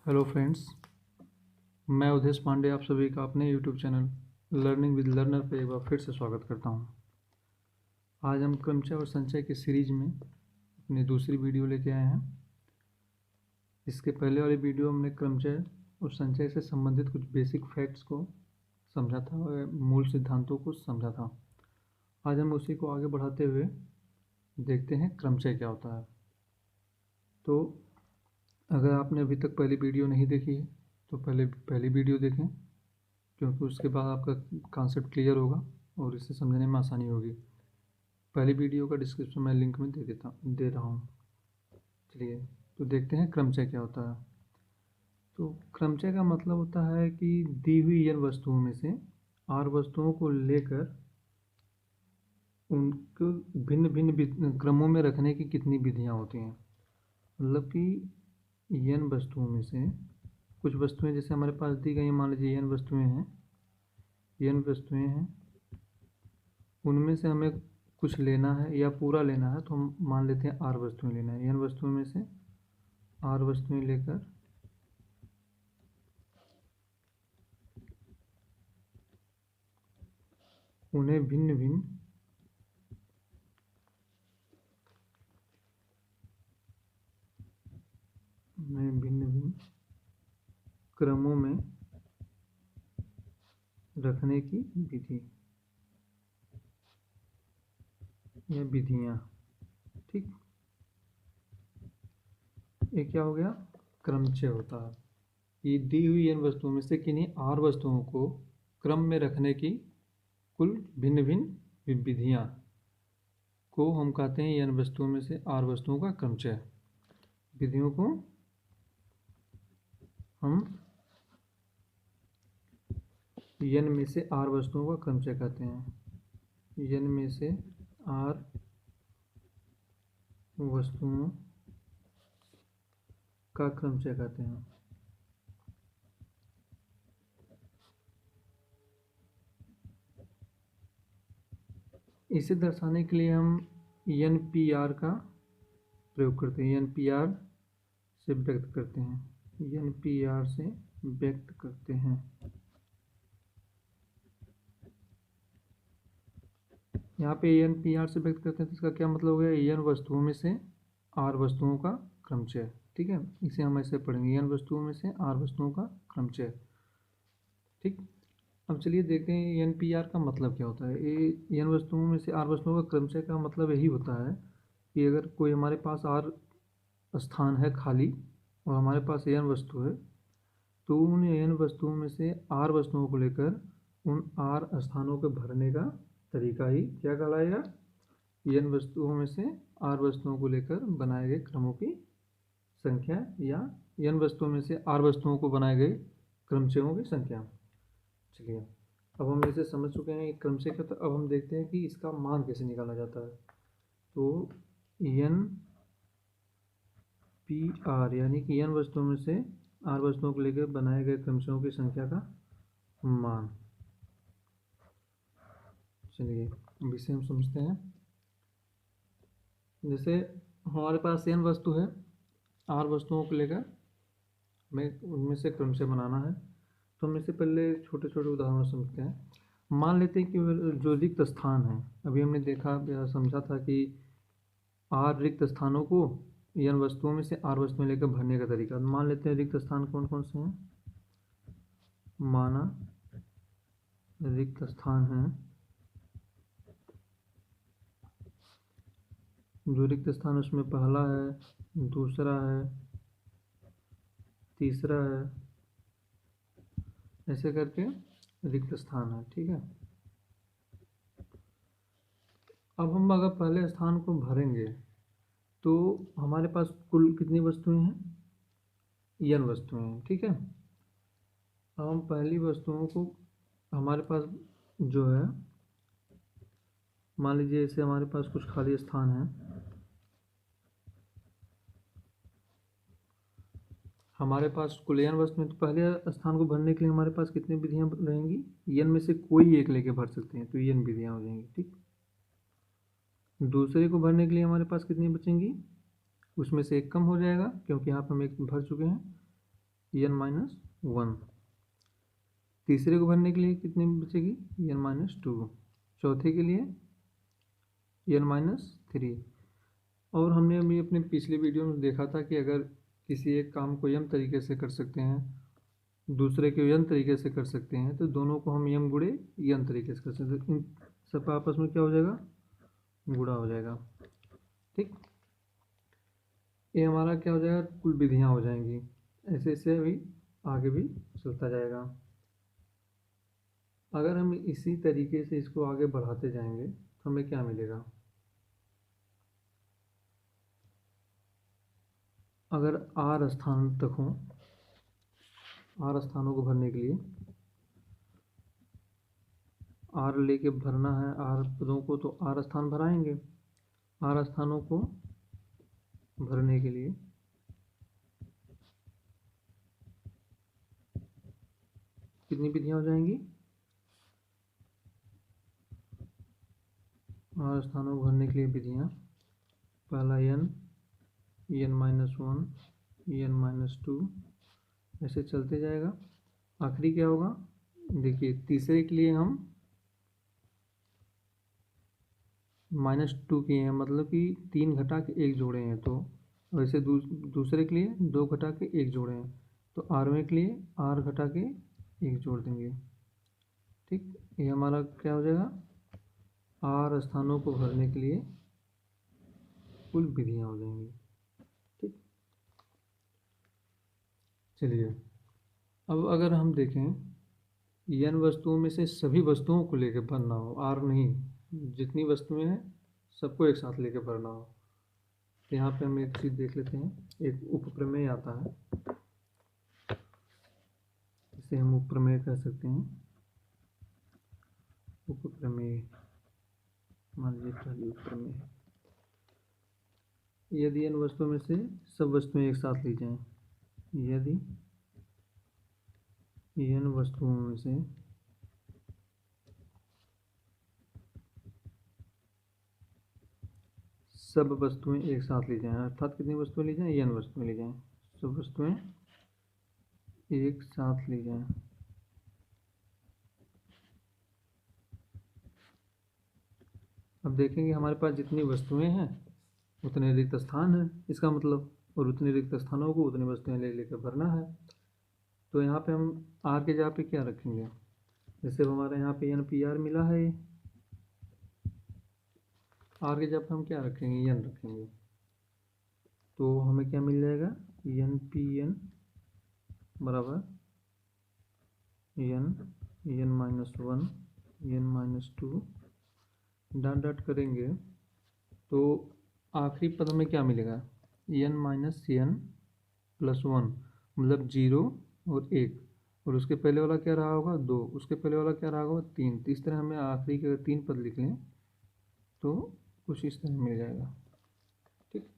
Hello friends, मैं उदेश पांडे आप सभी का अपने YouTube channel learning with learner पर एक बार फिर से स्वागत करता हूं। आज हम क्रमचय और संचय की सीरीज में अपनी दूसरी वीडियो लेके आए हैं। इसके पहले वाली वीडियो हमने क्रमचय और संचय से संबंधित कुछ बेसिक फैक्ट्स को समझा था और मूल सिद्धांतों को समझा था। आज हम उसी को आगे बढ़ाते हुए देखते हैं क्रमचय क्या होता है। तो अगर आपने अभी तक पहली वीडियो नहीं देखी है तो पहली वीडियो देखें, क्योंकि उसके बाद आपका कॉन्सेप्ट क्लियर होगा और इसे समझने में आसानी होगी। पहली वीडियो का डिस्क्रिप्शन मैं लिंक में दे रहा हूँ। चलिए तो देखते हैं क्रमचय क्या होता है। तो क्रमचय का मतलब होता है कि दी हुई n वस्तुओं में से r वस्तुओं को लेकर उनको भिन्न भिन्न क्रमों में रखने की कितनी विधियाँ होती हैं। मतलब कि n वस्तुओं में से कुछ वस्तुएं जैसे हमारे पास दी गई, मान लीजिए n वस्तुएं हैं, उनमें से हमें कुछ लेना है या पूरा लेना है, तो हम मान लेते हैं r वस्तुएं लेना है। n वस्तुओं में से r वस्तुएं लेकर उन्हें भिन्न भिन्न क्रमों में रखने की विधि या विधियाँ। ठीक, ये क्या हो गया? क्रमचय होता है। ये दी हुई n वस्तुओं में से किन्हीं r वस्तुओं को क्रम में रखने की कुल भिन्न भिन्न विधियाँ को हम कहते हैं n वस्तुओं में से r वस्तुओं का क्रमचय। विधियों को हम n में से r वस्तुओं का क्रमचय कहते हैं। n में से r वस्तुओं का क्रमचय कहते हैं। इसे दर्शाने के लिए हम NPR का प्रयोग करते हैं। NPR से व्यक्त करते हैं। NPR से व्यक्त करते हैं। यहाँ पे NPR से व्यक्त करते हैं तो इसका क्या मतलब हो गया? n वस्तुओं में से r वस्तुओं का क्रमचय। ठीक है, इसे हम ऐसे पढ़ेंगे, n वस्तुओं में से r वस्तुओं का क्रमचय। ठीक, अब चलिए देखते हैं NPR का मतलब क्या होता है। ये n वस्तुओं में से r वस्तुओं का क्रमचय का मतलब यही होता है कि अगर कोई हमारे पास r स्थान है खाली और हमारे पास n वस्तु है, तो उन n वस्तुओं में से r वस्तुओं को लेकर उन r स्थानों के भरने का तरीका ही क्या कहलाएगा? n वस्तुओं में से r वस्तुओं को लेकर बनाए गए क्रमों की संख्या या n वस्तुओं में से r वस्तुओं को बनाए गए क्रमचयों की संख्या। चलिए, अब हम इसे समझ चुके हैं क्रमचय का, तो अब हम देखते हैं कि इसका मान कैसे निकाला जाता है। तो NPR यानी कि n वस्तुओं में से r वस्तुओं को लेकर बनाए गए क्रमचयों की संख्या का मान। चलिए अब इसे हम समझते हैं। जैसे हमारे पास n वस्तु है, r वस्तुओं को लेकर हमें उनमें से क्रमचय बनाना है, तो हम इससे पहले छोटे छोटे उदाहरण समझते हैं। मान लेते हैं कि जो रिक्त स्थान है, अभी हमने देखा या समझा था कि r रिक्त स्थानों को n वस्तुओं में से r वस्तुएं लेकर भरने का तरीका। मान लेते हैं रिक्त स्थान कौन कौन से हैं। माना रिक्त स्थान है, जो रिक्त स्थान उसमें पहला है, दूसरा है, तीसरा है, ऐसे करके रिक्त स्थान है। ठीक है, अब हम अगर पहले स्थान को भरेंगे तो हमारे पास कुल कितनी वस्तुएं हैं? n वस्तुएं हैं। ठीक है, अब हम पहली वस्तुओं को, हमारे पास जो है, मान लीजिए जैसे हमारे पास कुछ खाली स्थान है, हमारे पास कुल n वस्तुएं, तो पहले स्थान को भरने के लिए हमारे पास कितनी विधियां रहेंगी? n में से कोई एक लेके भर सकते हैं, तो n विधियां हो जाएंगी। ठीक, दूसरे को भरने के लिए हमारे पास कितनी बचेंगी? उसमें से एक कम हो जाएगा, क्योंकि यहाँ पर हम एक भर चुके हैं, एन माइनस 1। तीसरे को भरने के लिए कितनी बचेगी, एन माइनस 2। चौथे के लिए एन माइनस 3। और हमने अभी अपने पिछले वीडियो में देखा था कि अगर किसी एक काम को यम तरीके से कर सकते हैं, दूसरे को यन तरीके से कर सकते हैं, तो दोनों को हम यम गुणे यन तरीके से कर सकते हैं। तो इन सब आपस में क्या हो जाएगा, गुणा हो जाएगा। ठीक, ये हमारा क्या हो जाएगा, कुल विधियाँ हो जाएंगी। ऐसे ऐसे अभी आगे भी चलता जाएगा। अगर हम इसी तरीके से इसको आगे बढ़ाते जाएंगे तो हमें क्या मिलेगा, अगर आर स्थान तक हो, आर स्थानों को भरने के लिए आर लेके भरना है आर पदों को, तो आर स्थान भराएंगे। आर स्थानों को भरने के लिए कितनी विधियाँ हो जाएंगी, आर स्थानों को भरने के लिए विधियाँ, पहला एन माइनस 1, एन माइनस 2, ऐसे चलते जाएगा। आखिरी क्या होगा, देखिए तीसरे के लिए हम -2 किए हैं, मतलब कि 3 घटा के 1 जोड़े हैं। तो वैसे दूसरे के लिए 2 घटा के 1 जोड़े हैं, तो आरवें के लिए आर घटा के 1 जोड़ देंगे। ठीक, ये हमारा क्या हो जाएगा, आर स्थानों को भरने के लिए कुल विधियाँ हो जाएंगी। ठीक, चलिए अब अगर हम देखें n वस्तुओं में से सभी वस्तुओं को लेकर भरना हो, आर नहीं, जितनी वस्तुएं हैं सबको एक साथ लेकर भरना हो, तो यहाँ पे हम एक चीज़ देख लेते हैं। एक उपप्रमेय आता है, इसे हम उपप्रमेय कह सकते हैं। उपप्रमेय, मान लीजिए पहली उपप्रमेय, यदि इन वस्तुओं में से सब वस्तुएं एक साथ ली जाएं, यदि इन वस्तुओं में से सब वस्तुएं एक साथ ली जाएं, अर्थात कितनी वस्तुएं ली जाएं, एन वस्तुएं ली जाएं, सब वस्तुएं एक साथ ली जाएं, अब देखेंगे हमारे पास जितनी वस्तुएं हैं उतने रिक्त स्थान हैं, इसका मतलब, और उतने रिक्त स्थानों को उतनी वस्तुएं ले लेकर भरना है। तो यहाँ पे हम आर के जगह पे क्या रखेंगे, जैसे हमारे यहाँ पे एन पी आर मिला है, आर के जगह पे हम क्या रखेंगे, एन रखेंगे, तो हमें क्या मिल जाएगा, एन पी एन बराबर N minus 1, N minus 2, dot dot करेंगे तो आखिरी पद में क्या मिलेगा, एन माइनस एन प्लस 1, मतलब 0 और 1, और उसके पहले वाला क्या रहा होगा, 2, उसके पहले वाला क्या रहा होगा, 3। तो इस तरह हमें आखिरी के अगर 3 पद लिख लें तो कुछ इस तरह मिल जाएगा। ठीक,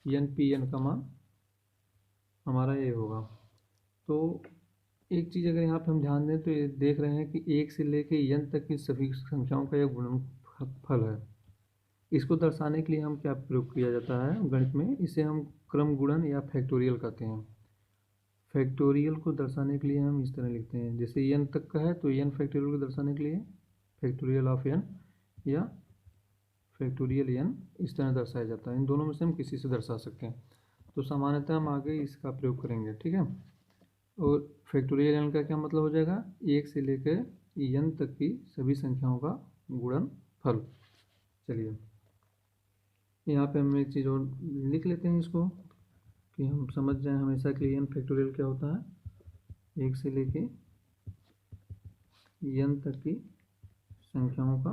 एन पी एन का मान हमारा ये होगा। तो एक चीज़ अगर यहाँ पे हम ध्यान दें तो ये देख रहे हैं कि 1 से लेके n तक की सभी संख्याओं का यह गुणनफल है। इसको दर्शाने के लिए हम क्या प्रयोग किया जाता है गणित में, इसे हम क्रम गुणन या फैक्टोरियल कहते हैं। फैक्टोरियल को दर्शाने के लिए हम इस तरह लिखते हैं, जैसे n तक का है तो n फैक्टोरियल को दर्शाने के लिए फैक्टोरियल ऑफ n या फैक्टोरियल n इस तरह दर्शाया जाता है। इन दोनों में से हम किसी से दर्शा सकते हैं, तो सामान्यतः हम आगे इसका प्रयोग करेंगे। ठीक है, और फैक्टोरियल n का क्या मतलब हो जाएगा, 1 से लेकर n तक की सभी संख्याओं का गुणनफल। चलिए यहाँ पे हम एक चीज़ और लिख लेते हैं इसको, कि हम समझ जाएं हमेशा के लिए n फैक्टोरियल क्या होता है, 1 से लेके n तक की संख्याओं का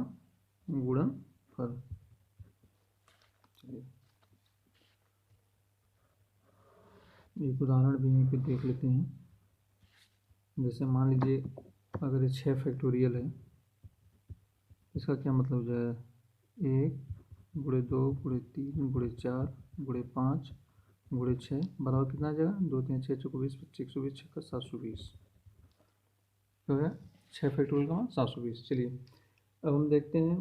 गुणनफल। चलिए एक उदाहरण भी यहीं पे देख लेते हैं। जैसे मान लीजिए अगर ये 6 फैक्टोरियल है, इसका क्या मतलब हो जाएगा, 1 गुणे 2 गुणे 3 गुणे 4 गुणे 5 गुणे 6 बराबर कितना आ जाएगा, 2 3 6 चौको 20 25 120 छक्का 720, तो है 6 फैक्टोरियल का मान 720। चलिए अब हम देखते हैं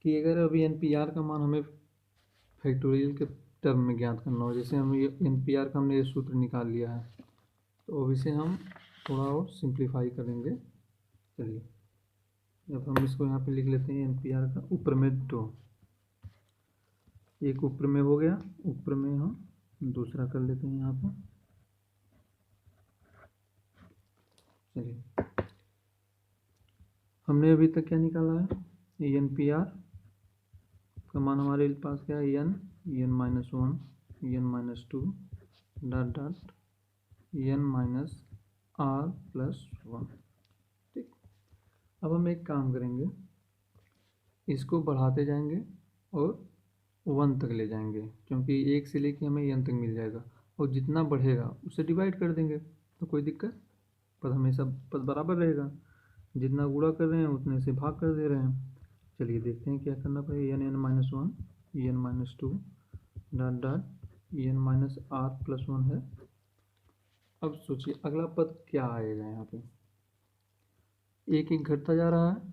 कि अगर अभी एन पी आर का मान हमें फैक्टोरियल के टर्म में ज्ञात करना हो, जैसे हम ये एन पी आर का हमने ये सूत्र निकाल लिया है, तो अब इसे हम थोड़ा और सिंप्लीफाई करेंगे। चलिए अब हम इसको यहाँ पे लिख लेते हैं NPR का ऊपर में 2, एक ऊपर में हो गया, ऊपर में हम दूसरा कर लेते हैं यहाँ पे। चलिए हमने अभी तक क्या निकाला है, NPR का मान हमारे पास क्या है, n -1 n -2 dot dot n -r+1। ठीक, अब हम एक काम करेंगे, इसको बढ़ाते जाएंगे और 1 तक ले जाएंगे, क्योंकि 1 से लेके हमें n तक मिल जाएगा, और जितना बढ़ेगा उससे डिवाइड कर देंगे, तो कोई दिक्कत, पद हमेशा पद बराबर रहेगा, जितना गुणा कर रहे हैं उतने से भाग कर दे रहे हैं। चलिए देखते हैं क्या करना पड़ेगा, n -1 n -2 dot dot n -r+1 है। अब सोचिए अगला पद क्या आएगा, यहाँ पे एक एक घटता जा रहा है,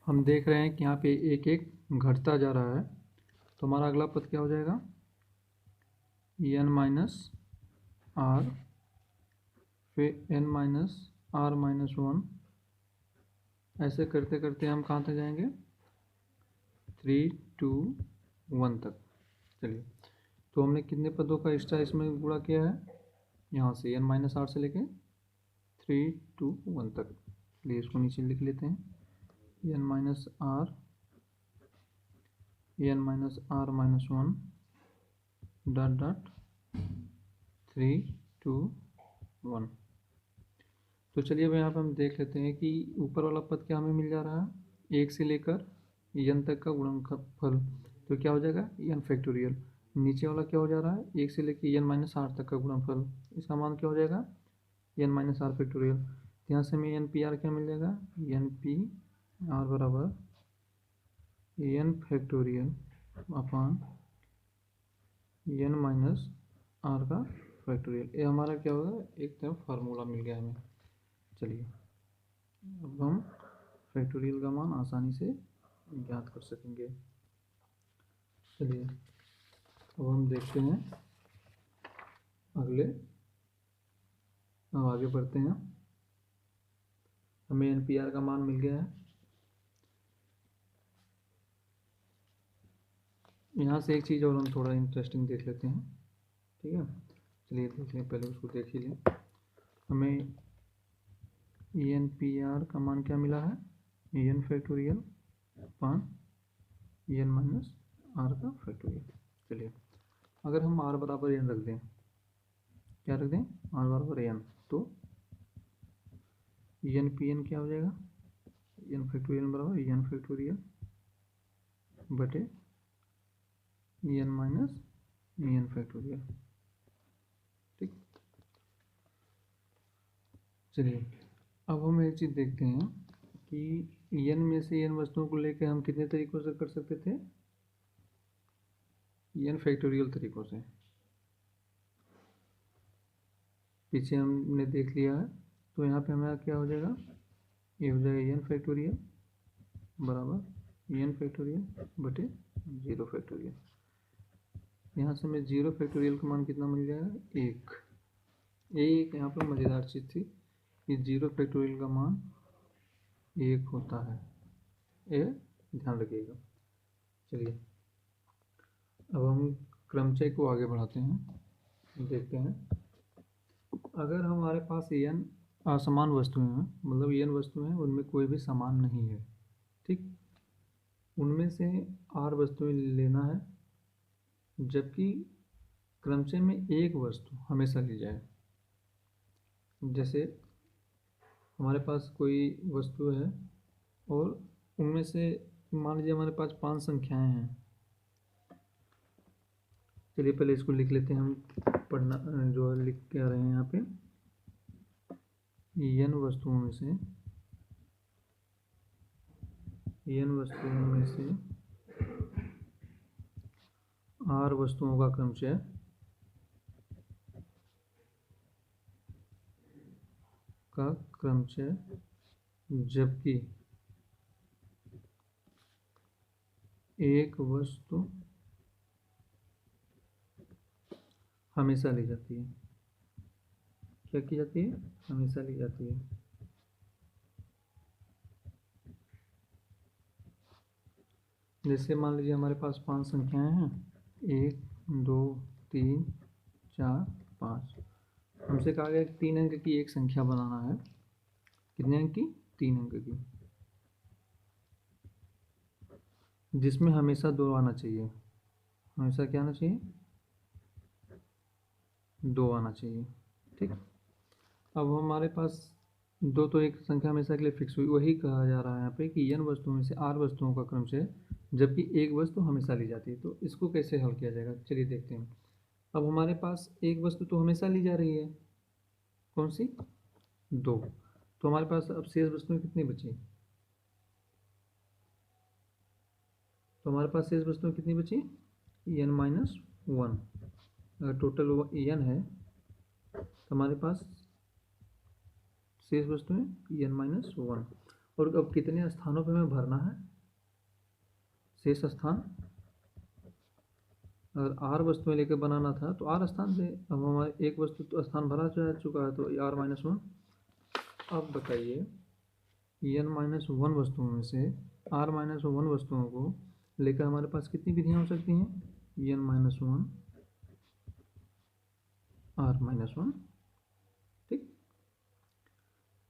हम देख रहे हैं कि यहाँ पे एक एक घटता जा रहा है, तो हमारा अगला पद क्या हो जाएगा, n -r, फिर n -r-1, ऐसे करते करते हम कहाँ तक जाएंगे, 3 2 1 तक। चलिए तो हमने कितने पदों का एक्स्ट्रा इसमें गुणा किया है, यहाँ से n -r से लेके 3 2 1 तक। चलिए इसको नीचे लिख लेते हैं, n -r n-r-1 dot dot 3 2 1। तो चलिए अब यहाँ पे हम देख लेते हैं कि ऊपर वाला पद क्या हमें मिल जा रहा है, 1 से लेकर n तक का गुणनफल, तो क्या हो जाएगा n फैक्टोरियल। नीचे वाला क्या हो जा रहा है, 1 से लेकर n -r तक का गुणनफल, इसका मान क्या हो जाएगा, n -r फैक्टोरियल। यहाँ से हमें NPR क्या मिल जाएगा, NPR बराबर n factorial upon n -r का फैक्टोरियल। ये हमारा क्या होगा, एक तरफ फार्मूला मिल गया हमें। चलिए अब हम फैक्टोरियल का मान आसानी से ज्ञात कर सकेंगे। चलिए अब हम देखते हैं अगले, अब आगे बढ़ते हैं। हमें NPR का मान मिल गया है, यहाँ से एक चीज़ और हम थोड़ा इंटरेस्टिंग देख लेते हैं। ठीक है, चलिए देख लें, पहले उसको देख ही लें। हमें NPR का मान क्या मिला है, n factorial upon n -r का फैक्टोरियल। चलिए अगर हम r बराबर n रख दें, क्या रख दें, r बराबर n, तो NPN क्या हो जाएगा, n फैक्टोरियल बराबर n फैक्टोरियल बटे n n फैक्टोरियल। ठीक, चलिए अब हम एक चीज़ देखते हैं कि n में से n वस्तुओं को लेकर हम कितने तरीकों से कर सकते थे, n फैक्टोरियल तरीकों से। पीछे हमने देख लिया है, तो यहाँ पे हमारा क्या हो जाएगा, ये हो जाएगा n फैक्टोरियल बराबर n फैक्टोरियल बटे 0 फैक्टोरियल। यहाँ से हमें 0 फैक्टोरियल का मान कितना मिल जाएगा, 1। एक यहाँ पर मज़ेदार चीज़ थी कि 0 फैक्टोरियल का मान 1 होता है, ये ध्यान रखिएगा। चलिए अब हम क्रमचय को आगे बढ़ाते हैं, देखते हैं अगर हमारे पास n असमान वस्तुएं हैं, मतलब n वस्तुएं हैं उनमें कोई भी समान नहीं है, ठीक, उनमें से r वस्तुएं लेना है, जबकि क्रमचय में एक वस्तु हमेशा ली जाए। जैसे हमारे पास कोई वस्तु है और उनमें से मान लीजिए हमारे पास 5 संख्याएं हैं। चलिए पहले इसको लिख लेते हैं, हम पढ़ना जो लिख के आ रहे हैं यहाँ पे, n वस्तुओं में से r वस्तुओं का क्रमचय का क्रमचय जबकि एक वस्तु हमेशा ली जाती है। क्या की जाती है? हमेशा ली जाती है। जैसे मान लीजिए हमारे पास 5 संख्याएं हैं, 1 2 3 4 5। हमसे कहा गया कि 3 अंक की एक संख्या बनाना है। कितने अंक की? 3 अंक की, जिसमें हमेशा 2 आना चाहिए। हमेशा क्या आना चाहिए? 2 आना चाहिए। ठीक। अब हमारे पास 2 तो एक संख्या हमेशा के लिए फिक्स हुई। वही कहा जा रहा है यहाँ पे कि n वस्तुओं में से r वस्तुओं का क्रमचय जबकि एक वस्तु हमेशा ली जाती है। तो इसको कैसे हल किया जाएगा, चलिए देखते हैं। अब हमारे पास एक वस्तु तो हमेशा ली जा रही है, कौन सी? 2। तो हमारे पास अब शेष वस्तुएं कितनी बची? तो हमारे पास शेष वस्तुएं कितनी बची? n-1। अगर टोटल n है तो हमारे पास शेष वस्तुएं n-1। और अब कितने स्थानों पे हमें भरना है शेष स्थान? अगर r वस्तुएं लेकर बनाना था तो r स्थान से। अब हमारे एक वस्तु तो स्थान भरा जा चुका है, तो r-1। अब बताइए n-1 वस्तुओं में से r-1 वस्तुओं को लेकर हमारे पास कितनी विधियां हो सकती हैं? n-1 r-1। ठीक।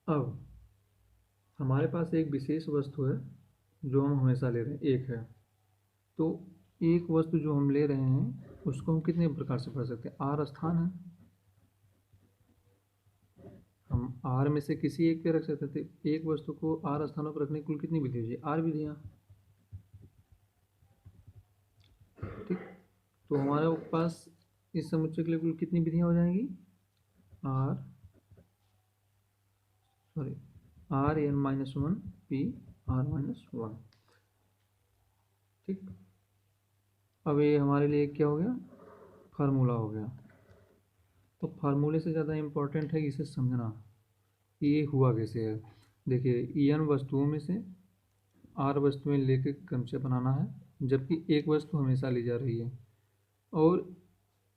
अब हमारे पास एक विशेष वस्तु है जो हम हमेशा ले रहे हैं, एक है। तो एक वस्तु जो हम ले रहे हैं उसको हम कितने प्रकार से भर सकते हैं? r स्थान है, हम r में से किसी एक पे रख सकते थे। एक वस्तु को r स्थानों पर रखने की कुल कितनी विधि होगी? r विधियां। ठीक। तो हमारे पास इस समुच्चय के लिए कुल कितनी विधियां हो जाएंगी? r-n-1 p r-1। ठीक। अब ये हमारे लिए क्या हो गया? फार्मूला हो गया। तो फार्मूले से ज़्यादा इम्पोर्टेंट है इसे समझना कि ये हुआ कैसे है। देखिए n वस्तुओं में से r वस्तुएं लेकर क्रमचय बनाना है, जबकि एक वस्तु हमेशा ली जा रही है। और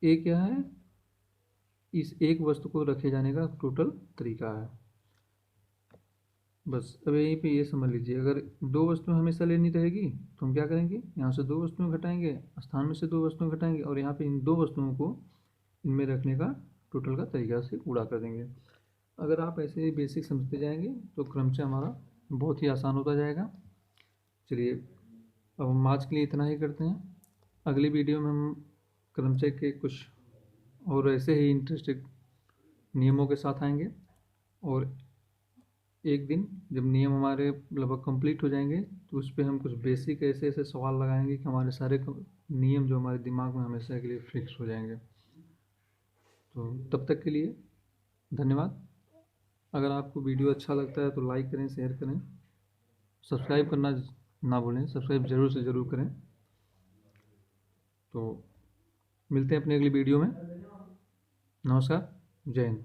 एक क्या है? इस एक वस्तु को रखे जाने का टोटल तरीका है। बस अब यहीं पे ये समझ लीजिए, अगर 2 वस्तुएं हमेशा लेनी रहेगी तो हम क्या करेंगे? यहाँ से 2 वस्तुएं घटाएंगे, स्थान में से 2 वस्तुएं घटाएंगे, और यहाँ पे इन 2 वस्तुओं को इनमें रखने का टोटल का तरीका से गुणा कर देंगे। अगर आप ऐसे ही बेसिक समझते जाएंगे तो क्रमचय हमारा बहुत ही आसान होता जाएगा। चलिए अब हम आज के लिए इतना ही करते हैं। अगली वीडियो में हम क्रमचय के कुछ और ऐसे ही इंटरेस्टिंग नियमों के साथ आएंगे। और एक दिन जब नियम हमारे लगभग कंप्लीट हो जाएंगे तो उस पर हम कुछ बेसिक ऐसे ऐसे सवाल लगाएंगे कि हमारे सारे नियम जो हमारे दिमाग में हमेशा के लिए फिक्स हो जाएंगे। तो तब तक के लिए धन्यवाद। अगर आपको वीडियो अच्छा लगता है तो लाइक करें, शेयर करें, सब्सक्राइब करना ना भूलें। सब्सक्राइब ज़रूर से ज़रूर करें। तो मिलते हैं अपनी अगली वीडियो में। नमस्कार, जय हिंद।